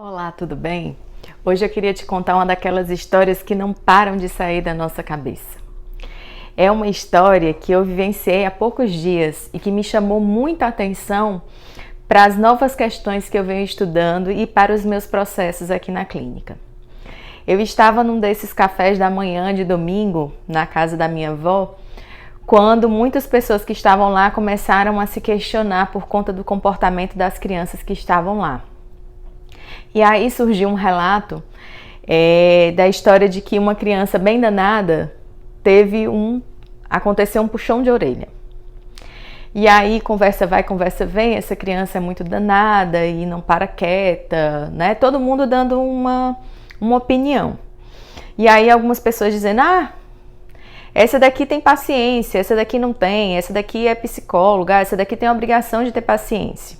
Olá, tudo bem? Hoje eu queria te contar uma daquelas histórias que não param de sair da nossa cabeça. É uma história que eu vivenciei há poucos dias e que me chamou muita atenção para as novas questões que eu venho estudando e para os meus processos aqui na clínica. Eu estava num desses cafés da manhã de domingo, na casa da minha avó, quando muitas pessoas que estavam lá começaram a se questionar por conta do comportamento das crianças que estavam lá. E aí surgiu um relato da história de que uma criança bem danada aconteceu um puxão de orelha. E aí conversa vai, conversa vem, essa criança é muito danada e não para quieta, né? Todo mundo dando uma opinião. E aí algumas pessoas dizendo, essa daqui tem paciência, essa daqui não tem, essa daqui é psicóloga, essa daqui tem a obrigação de ter paciência.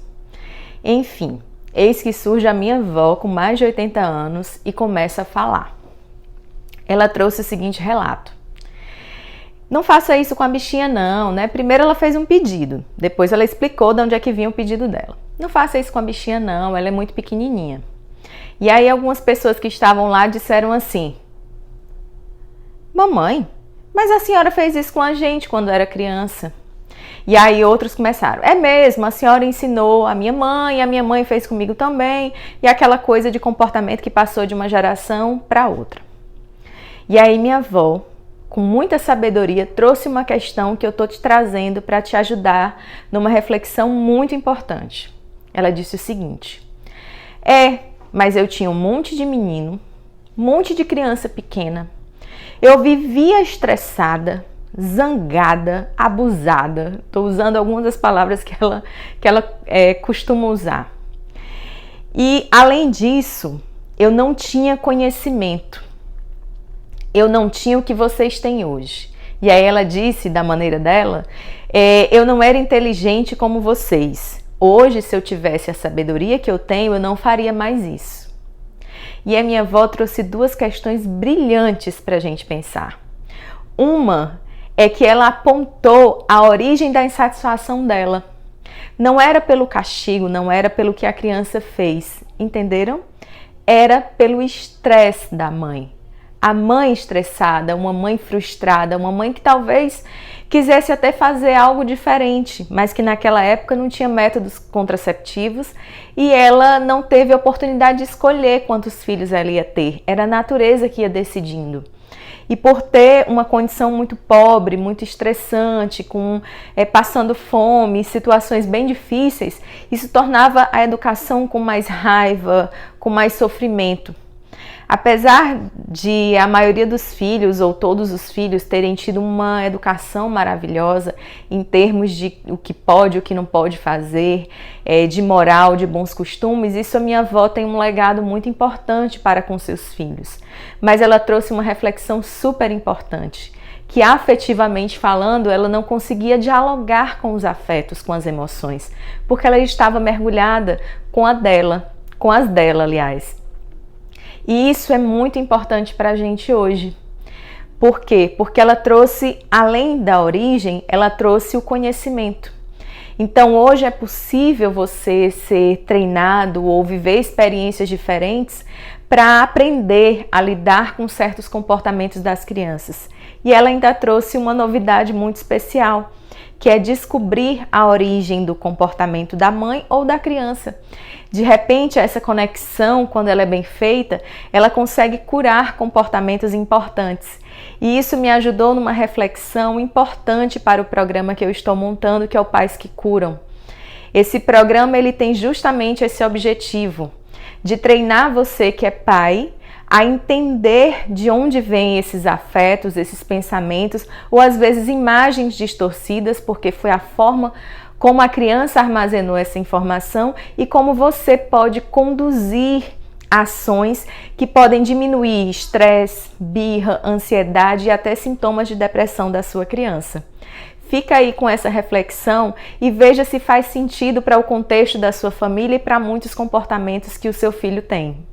Enfim. Eis que surge a minha avó com mais de 80 anos e começa a falar. Ela trouxe o seguinte relato. Não faça isso com a bichinha não, né? Primeiro ela fez um pedido, depois ela explicou de onde é que vinha o pedido dela. Não faça isso com a bichinha não, ela é muito pequenininha. E aí algumas pessoas que estavam lá disseram assim, mamãe, mas a senhora fez isso com a gente quando era criança. E aí outros começaram, é mesmo, a senhora ensinou a minha mãe fez comigo também, e aquela coisa de comportamento que passou de uma geração para outra. E aí minha avó, com muita sabedoria, trouxe uma questão que eu estou te trazendo para te ajudar numa reflexão muito importante. Ela disse o seguinte, mas eu tinha um monte de menino, um monte de criança pequena, eu vivia estressada, zangada, abusada. Estou usando algumas das palavras que ela costuma usar. E, além disso, eu não tinha conhecimento. Eu não tinha o que vocês têm hoje. E aí ela disse, da maneira dela, eu não era inteligente como vocês. Hoje, se eu tivesse a sabedoria que eu tenho, eu não faria mais isso. E a minha avó trouxe duas questões brilhantes para a gente pensar. Uma é que ela apontou a origem da insatisfação dela. Não era pelo castigo, não era pelo que a criança fez, entenderam? Era pelo estresse da mãe. A mãe estressada, uma mãe frustrada, uma mãe que talvez quisesse até fazer algo diferente, mas que naquela época não tinha métodos contraceptivos e ela não teve a oportunidade de escolher quantos filhos ela ia ter. Era a natureza que ia decidindo. E por ter uma condição muito pobre, muito estressante, passando fome, situações bem difíceis, isso tornava a educação com mais raiva, com mais sofrimento. Apesar de a maioria dos filhos, ou todos os filhos, terem tido uma educação maravilhosa em termos de o que pode, o que não pode fazer, de moral, de bons costumes, isso a minha avó tem um legado muito importante para com seus filhos. Mas ela trouxe uma reflexão super importante, que afetivamente falando, ela não conseguia dialogar com os afetos, com as emoções, porque ela estava mergulhada com as dela, aliás. E isso é muito importante para a gente hoje. Por quê? Porque ela trouxe, além da origem, ela trouxe o conhecimento. Então hoje é possível você ser treinado ou viver experiências diferentes para aprender a lidar com certos comportamentos das crianças. E ela ainda trouxe uma novidade muito especial, que é descobrir a origem do comportamento da mãe ou da criança. De repente, essa conexão, quando ela é bem feita, ela consegue curar comportamentos importantes. E isso me ajudou numa reflexão importante para o programa que eu estou montando, que é o Pais que Curam. Esse programa ele tem justamente esse objetivo, de treinar você que é pai, a entender de onde vêm esses afetos, esses pensamentos, ou às vezes imagens distorcidas, porque foi a forma como a criança armazenou essa informação e como você pode conduzir ações que podem diminuir estresse, birra, ansiedade e até sintomas de depressão da sua criança. Fica aí com essa reflexão e veja se faz sentido para o contexto da sua família e para muitos comportamentos que o seu filho tem.